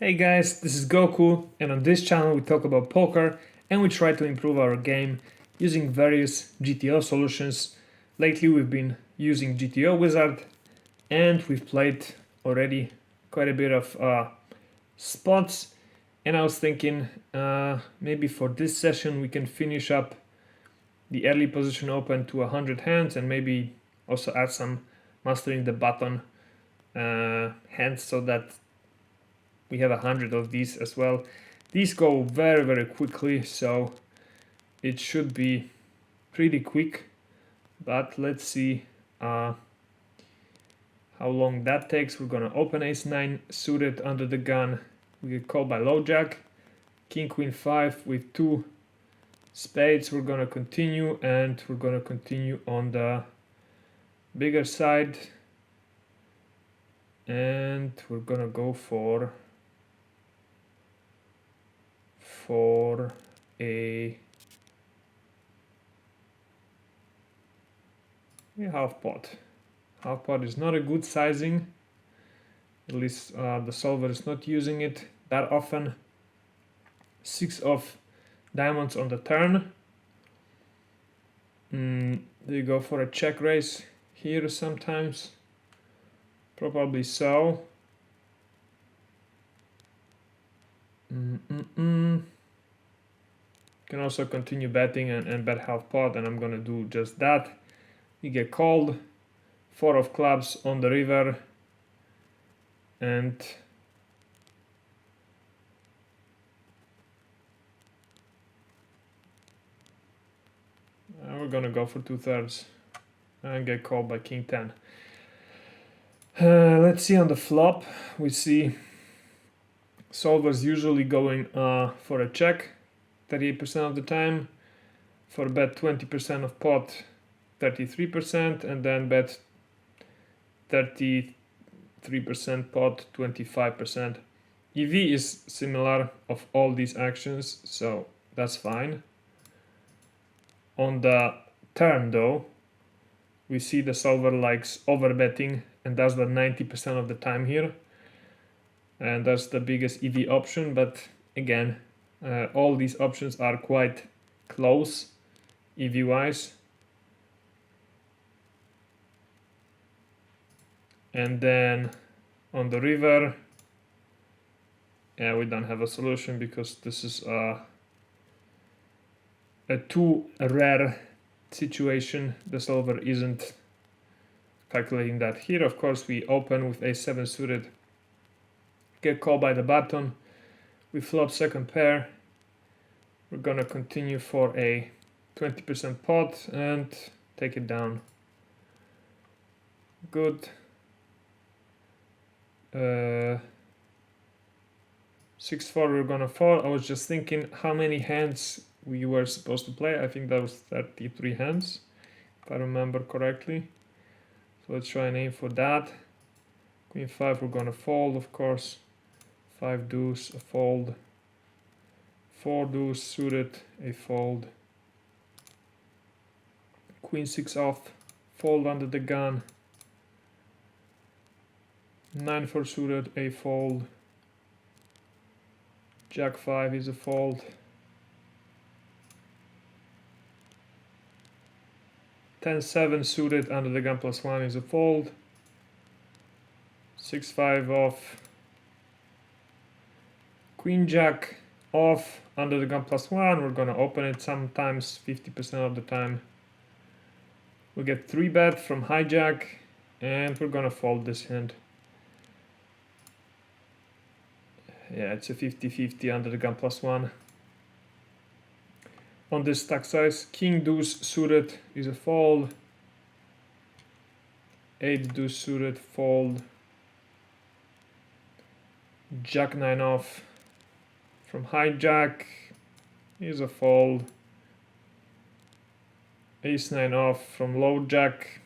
Hey guys, this is Goku, and on this channel we talk about poker and we try to improve our game using various GTO solutions. Lately we've been using GTO Wizard and we've played already quite a bit of spots, and I was thinking maybe for this session we can finish up the early position open to 100 hands and maybe also add some mastering the button hands so that we have 100 of these as well. These go very quickly, so it should be pretty quick, but let's see how long that takes. We're gonna open ace-9 suited under the gun. We get called by low jack, king queen 5 with 2 spades. We're gonna continue, and we're gonna continue on the bigger side, and we're gonna go for a half pot. Half pot is not a good sizing, at least the solver is not using it that often. 6 of diamonds on the turn. Do you go for a check raise here sometimes? Probably so. Can also continue betting and bet half pot, and I'm gonna do just that. You get called. 4 of clubs on the river, and we're gonna go for 2/3 and get called by king 10. Let's see on the flop. We see solvers usually going for a check 38% of the time, for bet 20% of pot 33%, and then bet 33% pot 25%. EV is similar of all these actions, so that's fine. On the turn though, we see the solver likes overbetting and does that 90% of the time here, and that's the biggest EV option. But again, all these options are quite close EV wise. And then on the river, we don't have a solution because this is a too rare situation. The solver isn't calculating that here. Of course, we open with ace-7 suited, get called by the button. We flop second pair. We're gonna continue for a 20% pot and take it down. Good. 6-4 we're gonna fall. I was just thinking how many hands we were supposed to play. I think that was 33 hands, if I remember correctly. So let's try and aim for that. Queen 5 we're gonna fold, of course. 5 deuce, a fold. 4 deuce suited, a fold. Queen 6 off, fold under the gun. 9-4 suited, a fold. Jack 5 is a fold. 10-7 suited under the gun +1 is a fold. 6-5 off. Queen Jack off under the gun +1. We're gonna open it sometimes 50% of the time. We get 3-bet from hijack, and we're gonna fold this hand. Yeah, it's a 50-50 under the gun +1. On this stack size, king deuce suited is a fold. 8 deuce suited, fold. Jack 9 off from hijack is a fold. Ace-9 off from low jack.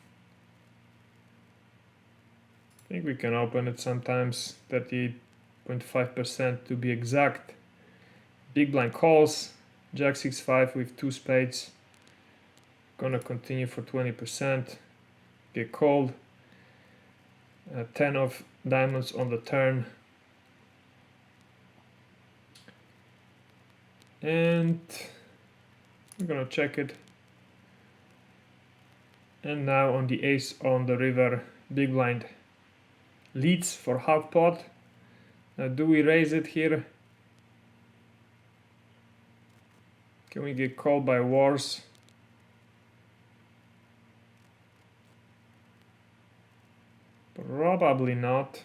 I think we can open it sometimes, 38.5% to be exact. Big blind calls. Jack 6-5 with 2 spades. Gonna continue for 20%. Get called. 10 of diamonds on the turn. and we're gonna check it. And now on the ace on the river, big blind leads for half pot. Now do we raise it here? Can we get called by wars? Probably not.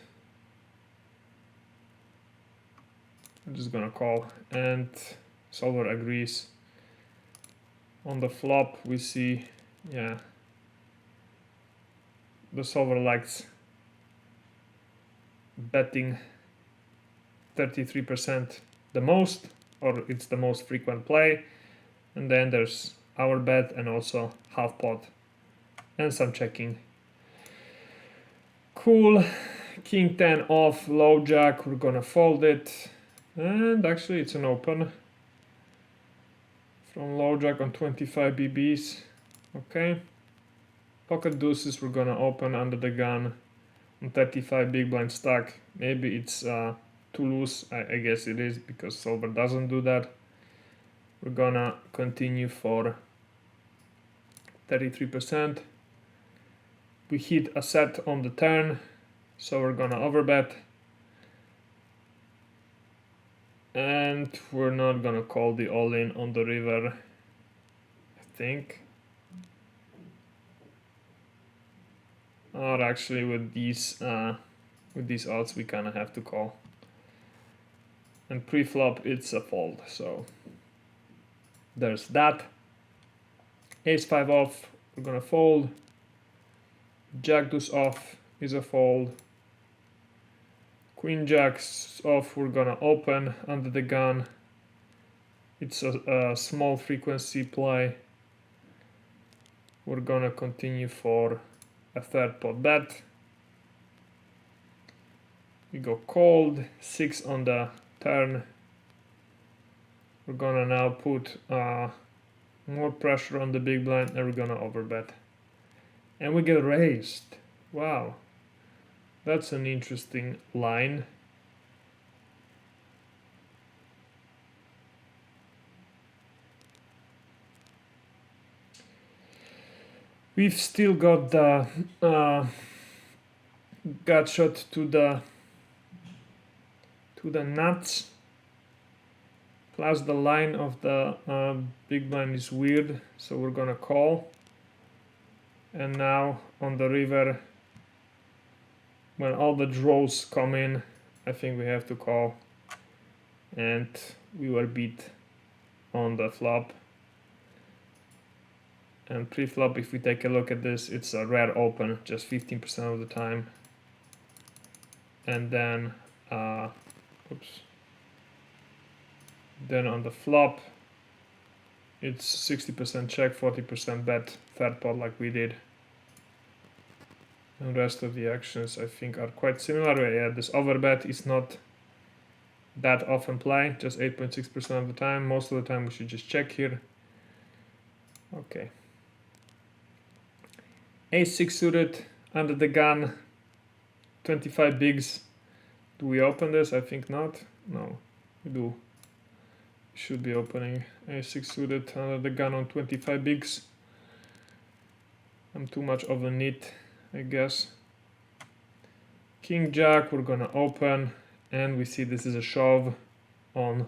I'm just gonna call, and solver agrees. On the flop we see, yeah, the solver likes betting 33% the most, or it's the most frequent play, and then there's our bet and also half pot and some checking. Cool. King 10 off, low jack, we're gonna fold it, and actually it's an open from low jack on 25 bb's. Okay, pocket deuces we're gonna open under the gun on 35 big blind stack. Maybe it's too loose. I guess it is, because solver doesn't do that. We're gonna continue for 33%. We hit a set on the turn, so we're gonna overbet, and we're not gonna call the all-in on the river, I think. Or actually with these odds we kind of have to call. And pre-flop it's a fold, so there's that. Ace 5 off, we're gonna fold. Jack deuce off is a fold. Queen jacks off, we're gonna open under the gun. It's a small frequency play. We're gonna continue for a third pot bet. We go cold, 6 on the turn. We're gonna now put more pressure on the big blind, and we're gonna overbet. And we get raised. Wow, that's an interesting line. We've still got the gut shot to the nuts. Plus the line of the big blind is weird, so we're gonna call. And now on the river, when all the draws come in, I think we have to call. And we were beat on the flop. And pre-flop, if we take a look at this, it's a rare open, just 15% of the time. And then, then on the flop, it's 60% check, 40% bet, third pot like we did. And the rest of the actions I think are quite similar. Yeah, this overbet is not that often play, just 8.6% of the time. Most of the time we should just check here. Okay. Ace 6 suited under the gun, 25 bigs. Do we open this? I think not. No, we do. Should be opening. Ace 6 suited under the gun on 25 bigs. I'm too much of a nit, I guess. King Jack, we're gonna open, and we see this is a shove on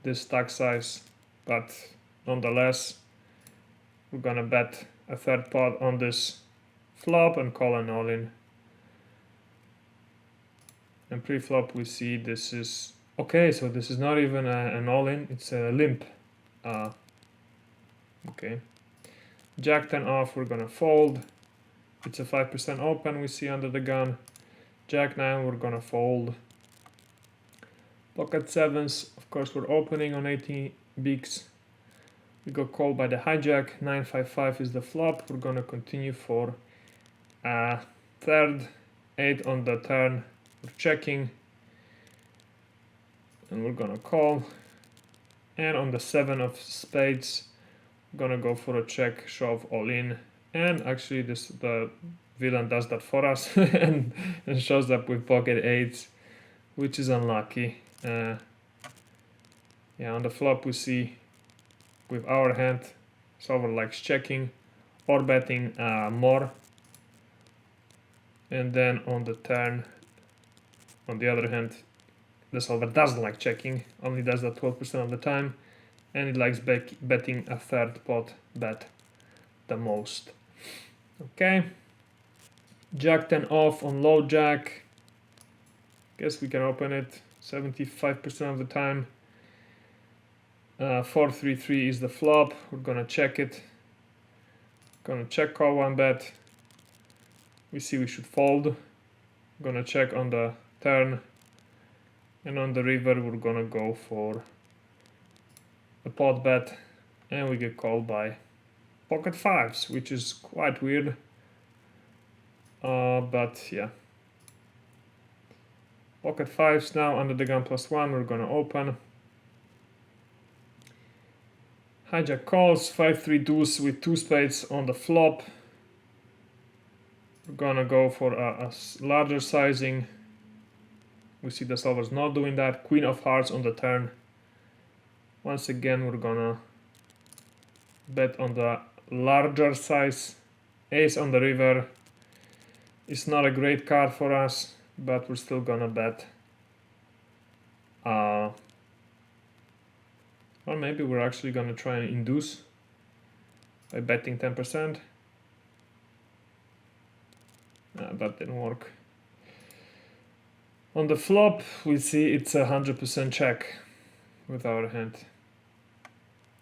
this stack size, but nonetheless, we're gonna bet a third pot on this flop and call an all-in. And pre-flop we see this is okay, so this is not even an all-in, it's a limp. Okay. Jack 10 off, we're gonna fold. It's a 5% open we see under the gun. Jack 9, we're gonna fold. Pocket 7s, of course we're opening on 18 bigs. We got called by the hijack. 9-5-5 is the flop. We're gonna continue for third, 8 on the turn. We're checking, and we're gonna call. And on the 7 of spades, we're gonna go for a check, shove, all in. And actually, the villain does that for us and shows up with pocket 8s, which is unlucky. Yeah, on the flop we see with our hand solver likes checking or betting more, and then on the turn, on the other hand, the solver doesn't like checking, only does that 12% of the time, and it likes betting a third pot bet the most. Okay, Jack 10 off on low jack. Guess we can open it 75% of the time. 4-3-3 is the flop. We're gonna check it. Gonna check call one bet. We see we should fold. Gonna check on the turn, and on the river we're gonna go for a pot bet, and we get called by pocket fives, which is quite weird. But yeah. Pocket fives now under the gun +1. We're gonna open. Hijack calls 5-3 deuce with 2 spades on the flop. We're gonna go for a larger sizing. We see the solver's not doing that. Queen of hearts on the turn. Once again, we're gonna bet on the larger size. Ace on the river. It's not a great card for us, but we're still gonna bet. Or maybe we're actually gonna try and induce by betting 10%. That didn't work. On the flop, we see it's 100% check with our hand.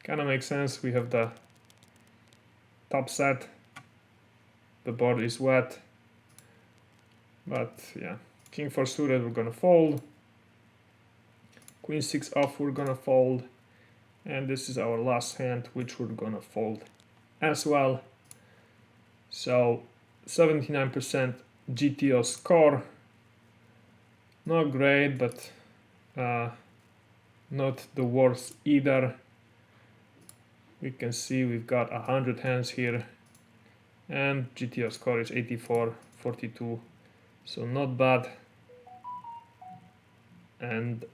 Kinda makes sense. We have the top set. The board is wet. But yeah, king 4 suited, we're gonna fold. Queen 6 off, we're gonna fold. And this is our last hand, which we're gonna fold as well. So 79% GTO score. Not great, but not the worst either. We can see we've got 100 hands here, and GTO score is 84-42, so not bad. And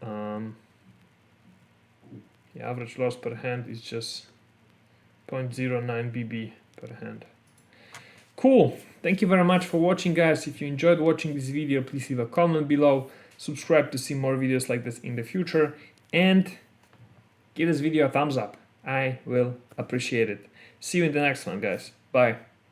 the average loss per hand is just 0.09 BB per hand. Cool. Thank you very much for watching, guys. If you enjoyed watching this video, please leave a comment below, subscribe to see more videos like this in the future, and give this video a thumbs up. I will appreciate it. See you in the next one, guys. Bye.